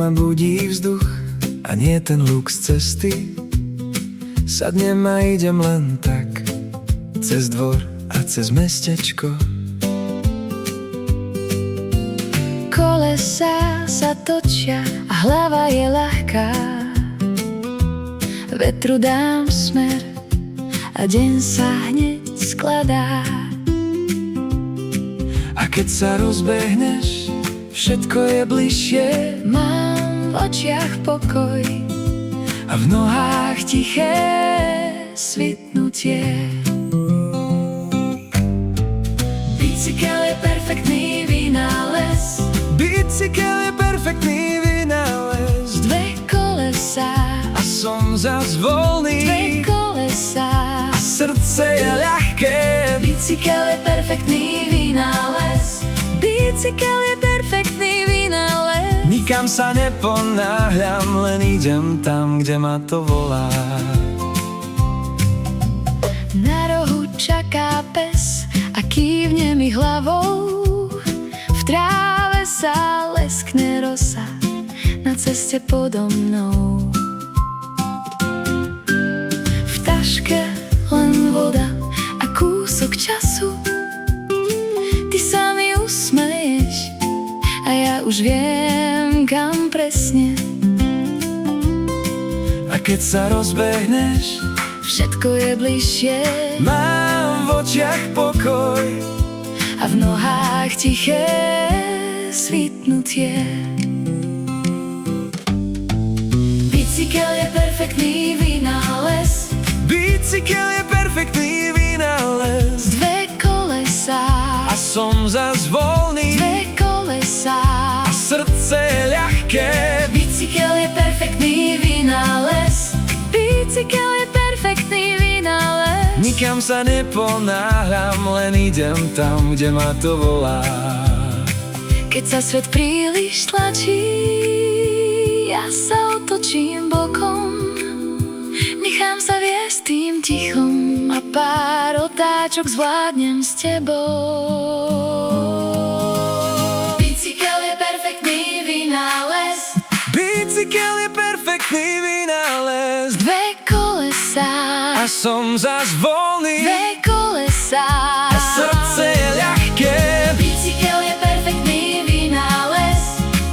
ma budí vzduch a nie ten lux cesty. Sadnem a idem len tak cez dvor a cez mestečko. Kolesá sa točia a hlava je ľahká. Vetru dám smer a deň sa hneď skladá. A keď sa rozbehneš, všetko je bližšie. Mám v očiach pokoj A v nohách tiché svitnutie. Bicykel je perfektný vynález. Bicykel je perfektný vynález. Dve kolesá A som zas voľný. Dve kolesá A srdce je ľahké. Bicykel je perfektný vynález. Bicykel je perfektný vynález. Nikam sa neponáhľam, len idem tam, kde ma to volá. Na rohu čaká pes a kývne mi hlavou. V tráve sa leskne rosa na ceste podo mnou. V taške len voda a kúsok času. Ty sa mi usmeješ a ja už viem, kam presne. A keď sa rozbehneš, Všetko je bližšie mám v očiach pokoj. a v nohách tiché svitnutie. Bicykel je perfektný vynález. Bicykel je perfektný vynález. Dve kolesá A som zas voľný. Dve kolesá A srdce je ľahké. Bicykel je perfektný vynález. Bicykel je perfektný vynález. Nikam sa neponáhľam, len idem tam, kde ma to volá. Keď sa svet príliš tlačí, ja sa otočím bokom. Nechám sa viesť tým tichom a pár otáčok zvládnem s tebou. Bicykel je perfektný vynález. Bicykel je perfektný vynález. Dve kolesá A som zas voľný. Dve kolesá A srdce je ľahké. Bicykel je perfektný vynález.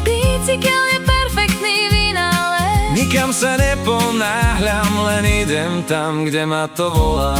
Bicykel je perfektný vynález. Nikam sa neponáhľam, len idem tam, kde ma to volá.